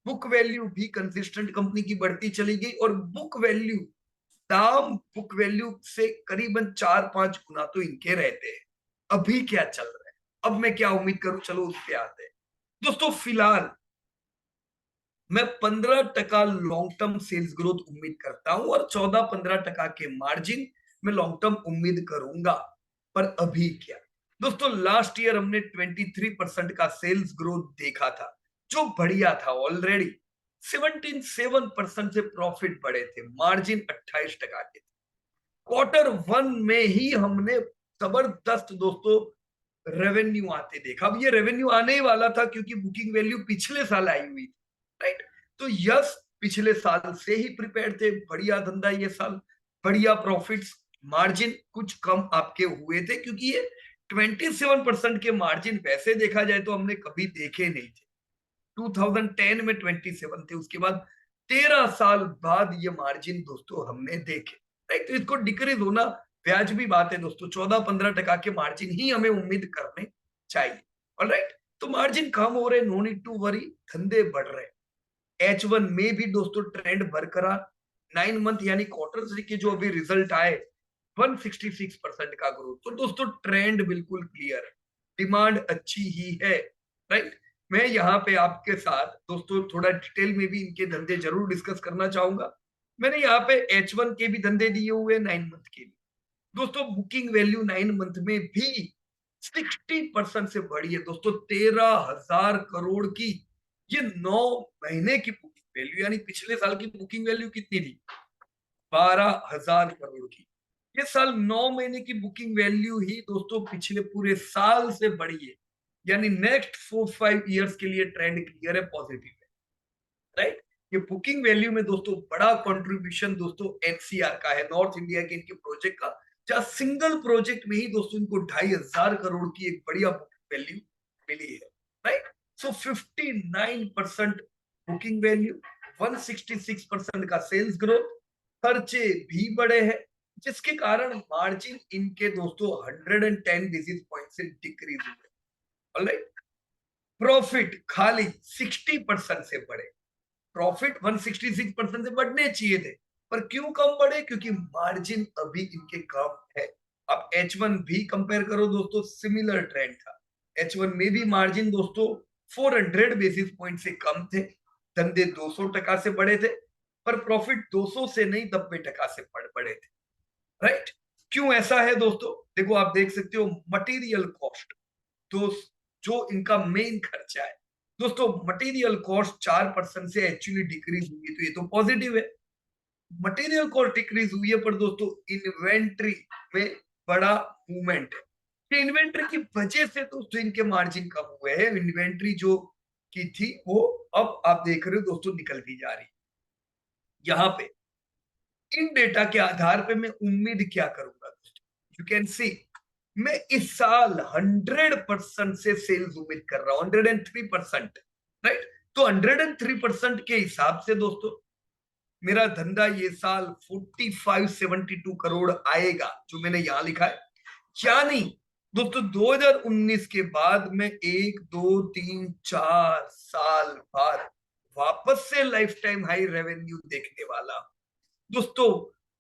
बुक वैल्यू भी कंसिस्टेंट कंपनी की बढ़ती चली गई, और बुक वैल्यू दाम बुक वैल्यू से करीबन 4-5 गुना तो इनके रहते हैं। अभी क्या चल रहा है, अब मैं क्या उम्मीद करूं, चलो उस पे आते हैं दोस्तों। फिलहाल मैं 15% लॉन्ग टर्म सेल्स ग्रोथ उम्मीद करता हूं और 14-15% के मार्जिन में लॉन्ग टर्म उम्मीद करूंगा। पर अभी क्या दोस्तों, लास्ट ईयर हमने 23% का सेल्स ग्रोथ देखा था, जो बढ़िया था। ऑलरेडी 17.7% से प्रॉफिट बढ़े थे, मार्जिन 28% के थे। Q1 में ही हमने जबरदस्त दोस्तों रेवेन्यू आते देखा। अब ये रेवेन्यू आने ही वाला था क्योंकि बुकिंग वैल्यू पिछले साल आई हुई थी, राइट। तो यस, पिछले साल से ही प्रिपेयर थे, बढ़िया धंधा ये साल, बढ़िया प्रॉफिट्स। मार्जिन कुछ कम आपके हुए थे क्योंकि ये 27% के मार्जिन वैसे देखा जाए तो हमने कभी देखे नहीं थे। 2010 में 27 थे, उसके बाद 13 साल बाद ये मार्जिन दोस्तों हमने देखे, राइट। तो इसको डिक्रीज होना वाजिबी बात है दोस्तों। 14-15% के मार्जिन ही हमें उम्मीद करने चाहिए, ऑलराइट। तो मार्जिन कम हो रहे, नो नीड टू वरी, धंधे बढ़ रहे। H1 में भी दोस्तों ट्रेंड बरकरार। 9 मंथ यानी क्वार्टर के जो अभी रिजल्ट आए, 166% का ग्रोथ। तो दोस्तों ट्रेंड बिल्कुल क्लियर है, डिमांड अच्छी ही है, राइट। मैं यहाँ पे आपके साथ दोस्तों थोड़ा डिटेल में भी इनके धंधे जरूर डिस्कस करना चाहूंगा। मैंने यहाँ पे H1 के भी धंधे दिए हुए, 9 मंथ के भी। दोस्तों बुकिंग वैल्यू 9 मंथ में भी 60% से बढ़ी है दोस्तों, 13,000 करोड़ की। ये 9 महीने की बुकिंग वैल्यू, यानी पिछले साल की बुकिंग वैल्यू कितनी थी, 12,000 करोड़ की। ये साल 9 महीने की बुकिंग वैल्यू ही दोस्तों पिछले पूरे साल से बढ़ी है, यानी नेक्स्ट 4-5 ईयर्स के लिए ट्रेंड क्लियर है, पॉजिटिव है, राइट। ये बुकिंग वैल्यू में दोस्तों बड़ा कंट्रीब्यूशन दोस्तों एनसीआर का है, नॉर्थ इंडिया के इनके प्रोजेक्ट का, जहां सिंगल प्रोजेक्ट में ही दोस्तों इनको 2,500 करोड़ की एक बढ़िया बुकिंग वैल्यू मिली है, राइट। सो 59% बुकिंग वैल्यू, 166% का सेल्स ग्रोथ, खर्चे भी बढ़े हैं, जिसके कारण मार्जिन इनके दोस्तों 110 बेसिस पॉइंट से डिक्रीज हुए, ऑलराइट। प्रॉफिट खाली 60% से बढ़े। प्रॉफिट 166% से बढ़ने चाहिए थे, पर क्यों कम बढ़े, क्योंकि मार्जिन अभी इनके कम है। अब H1 भी कंपेयर करो दोस्तों, सिमिलर ट्रेंड था। H1 में भी मार्जिन दोस्तों 400 बेसिस पॉइंट से कम थे, धंधे 200% से बढ़े थे, पर प्रॉफिट 200 से नहीं 90% से बढ़े थे, राइट। क्यों ऐसा है दोस्तों, देखो आप देख सकते हो मटेरियल कॉस्ट, तो जो इनका मेन खर्चा है दोस्तों, मटेरियल कॉस्ट 4% से एक्चुअली डिक्रीज हुई है, तो ये तो पॉजिटिव है। मटेरियल कॉस्ट डिक्रीज हुई है, पर दोस्तों इन्वेंट्री में बड़ा मूवमेंट है। इन्वेंट्री की वजह से दोस्तों इनके मार्जिन कम हुए हैं। इन्वेंट्री जो की थी वो अब आप देख रहे हो दोस्तों निकलती जा रही है। यहाँ पे इन डेटा के आधार पे मैं उम्मीद क्या करूंगा दोस्तों, यू कैन सी, मैं इस साल 100% से सेल्स उम्मीद कर रहा हूं, 103%, राइट। तो 103% के हिसाब से दोस्तों मेरा धंधा ये साल 45-72 करोड़ आएगा, जो मैंने यहां लिखा है। यानी दोस्तों 2019 के बाद मैं 1, 2, 3, 4 साल बाद वापस से लाइफ टाइम हाई रेवेन्यू देखने वाला दोस्तों।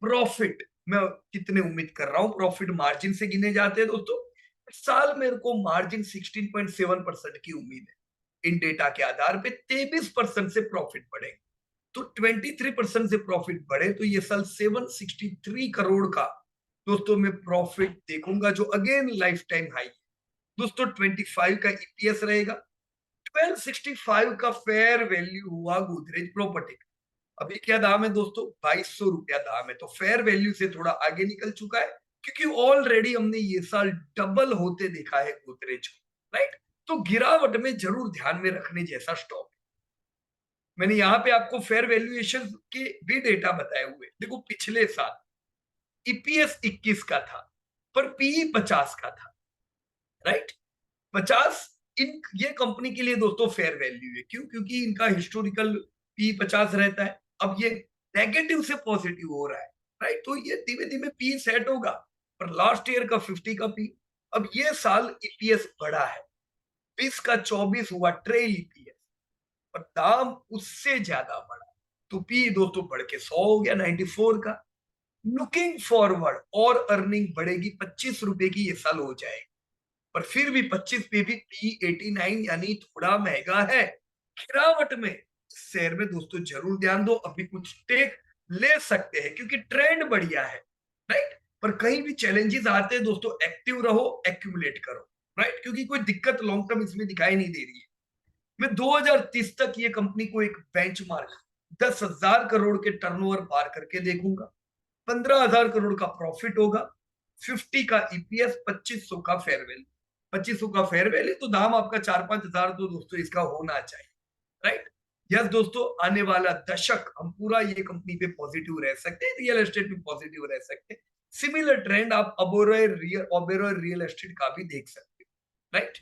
प्रॉफिट मैं कितने उम्मीद कर रहा हूं, प्रॉफिट मार्जिन से गिने जाते हैं दोस्तों। इस साल मेरे को मार्जिन 16.7% की उम्मीद है। इन डेटा के आधार पे 23% से प्रॉफिट बढ़ेगा, तो 23% से प्रॉफिट बढ़े तो ये साल 763 करोड़ का दोस्तों मैं प्रॉफिट देखूंगा, जो अगेन लाइफ टाइम हाई है दोस्तों। 25 का ईपीएस रहेगा, 1265 का फेयर वैल्यू हुआ गोदरेज प्रॉपर्टी। अभी क्या दाम है दोस्तों, 2,200 रुपया दाम है, तो फेयर वैल्यू से थोड़ा आगे निकल चुका है, क्योंकि ऑलरेडी हमने ये साल डबल होते देखा है गोदरेज को, राइट। तो गिरावट में जरूर ध्यान में रखने जैसा स्टॉक। मैंने यहाँ पे आपको फेयर वैल्यूएशन के भी डेटा बताए हुए, देखो पिछले साल ईपीएस 21 का था, पर पीई 50 का था, राइट। 50 इन ये कंपनी के लिए दोस्तों फेयर वैल्यू है, क्यों, क्योंकि इनका हिस्टोरिकल पी 50 रहता है। अब ये नेगेटिव से पॉजिटिव हो रहा है, राइट। तो ये धीमे धीमे पी सेट होगा, पर लास्ट ईयर का 50 का पी, अब ये साल ईपीएस बढ़ा है, 20 का 24 हुआ ट्रेल ईपीएस, और दाम उससे ज्यादा बढ़ा, तो पी दोस्तों बढ़ के 100 हो गया, 94 का। लुकिंग फॉरवर्ड और अर्निंग बढ़ेगी, 25 रुपए की ये साल हो जाएगी, पर फिर भी 25 पे भी P89 यानी थोड़ा महंगा है। गिरावट में शेयर में दोस्तों जरूर ध्यान दो, अभी कुछ टेक ले सकते हैं क्योंकि ट्रेंड बढ़िया है, राइट। पर कहीं भी चैलेंजेस आते हैं दोस्तों, एक्टिव रहो, एक्यूमुलेट करो, राइट, क्योंकि कोई दिक्कत लॉन्ग टर्म इसमें दिखाई नहीं दे रही है। मैं 2030 तक ये कंपनी को एक बेंचमार्क 10,000 करोड़ के टर्नओवर पार करके देखूंगा, 15,000 करोड़ का प्रॉफिट होगा, 50 का ईपीएस, 2500 का फेयर वैल्यू। 2500 का फेयर वैल्यू तो दाम आपका 4-5 हजार तो दोस्तों इसका होना चाहिए, राइट। यस दोस्तों, आने वाला दशक हम पूरा ये कंपनी पे पॉजिटिव रह सकते हैं, रियल एस्टेट पे पॉजिटिव रह सकते हैं। सिमिलर ट्रेंड आप ओबेरॉय रियल एस्टेट का भी देख सकते हो, राइट।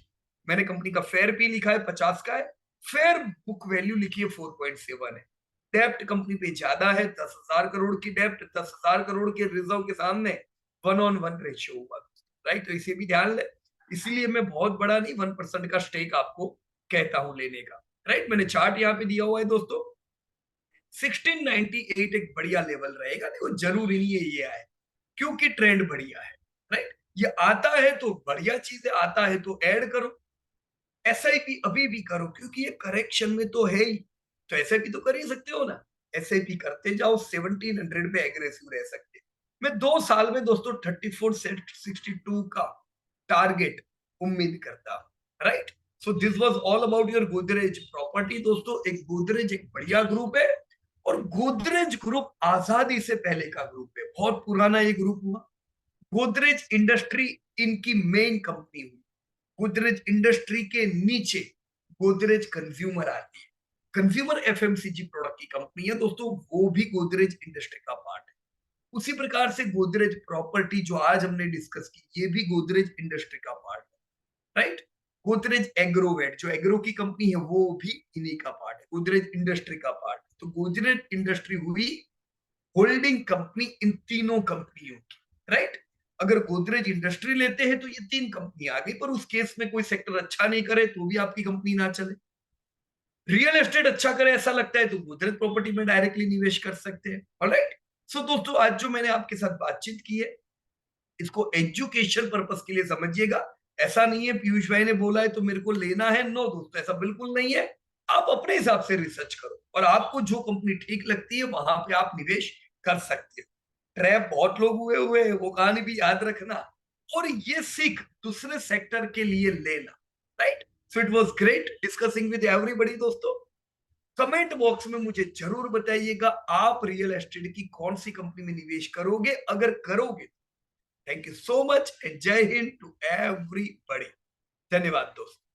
मैंने कंपनी का फेयर भी लिखा है 50 का है, फेयर बुक वैल्यू लिखी है 4.7 है। डेप्ट कंपनी पे ज्यादा है, 10,000 करोड़ की डेप्ट, 10,000 करोड़ के रिजर्व के सामने 1:1 रेशियो होगा, राइट। तो इसे भी ध्यान ले, इसीलिए मैं बहुत बड़ा नहीं 1% का स्टेक आपको कहता हूं लेने का, राइट। मैंने चार्ट यहाँ पे दिया हुआ है दोस्तों, 1698 एक बढ़िया लेवल रहेगा, देखो जरूरी नहीं है ये आए क्योंकि ट्रेंड बढ़िया है, राइट। ये आता है तो बढ़िया चीज है, आता है तो ऐड करो, एसआईपी अभी भी करो क्योंकि ये करेक्शन में तो है ही, तो एसआईपी तो कर ही सकते हो ना, एसआईपी करते जाओ, 1700 पे एग्रेसिव रह सकते। मैं 2 साल में दोस्तों 3462 का टारगेट उम्मीद करता हूं, right. So this was all about your Godrej property. दोस्तों एक गोदरेज एक बढ़िया ग्रुप है, और गोदरेज ग्रुप आजादी से पहले का ग्रुप है, बहुत पुराना ये ग्रुप हुआ। गोदरेज इंडस्ट्री इनकी मेन कंपनी हुई, गोदरेज इंडस्ट्री के नीचे गोदरेज कंज्यूमर आती है, कंज्यूमर एफएमसीजी प्रोडक्ट की कंपनी है दोस्तों, वो भी गोदरेज इंडस्ट्री का पार्ट है। उसी प्रकार से गोदरेज प्रॉपर्टी जो आज हमने डिस्कस की, ये भी गोदरेज इंडस्ट्री का पार्ट है, राइट। गोदरेज एग्रोवेट जो एग्रो की कंपनी है, वो भी इन्हीं का पार्ट है, गोदरेज इंडस्ट्री का पार्ट। तो गोदरेज इंडस्ट्री हुई होल्डिंग कंपनी इन तीनों कंपनियों की, राइट। अगर गोदरेज इंडस्ट्री लेते हैं तो ये 3 कंपनी आ गई, पर उस केस में कोई सेक्टर अच्छा नहीं करे तो भी आपकी कंपनी ना चले। रियल एस्टेट अच्छा करे ऐसा लगता है तो गोदरेज प्रॉपर्टी में डायरेक्टली निवेश कर सकते हैं, ऑलराइट। सो दोस्तों आज जो मैंने आपके साथ बातचीत की है, इसको एजुकेशन पर्पस के लिए समझिएगा। ऐसा नहीं है पीयूष भाई ने बोला है तो मेरे को लेना है, नो दोस्तों ऐसा बिल्कुल नहीं है। आप अपने हिसाब से रिसर्च करो और आपको जो कंपनी ठीक लगती है वहां पे आप निवेश कर सकते हो। ट्रैप बहुत लोग हुए हुए हैं, वो कहानी भी याद रखना, और ये सीख दूसरे सेक्टर के लिए लेना, right. So it was great discussing with everybody दोस्तों। कमेंट बॉक्स में मुझे जरूर बताइएगा आप रियल एस्टेट की कौन सी कंपनी में निवेश करोगे, अगर करोगे। Thank you so much and जय हिंद टू एवरीबॉडी। धन्यवाद दोस्तों।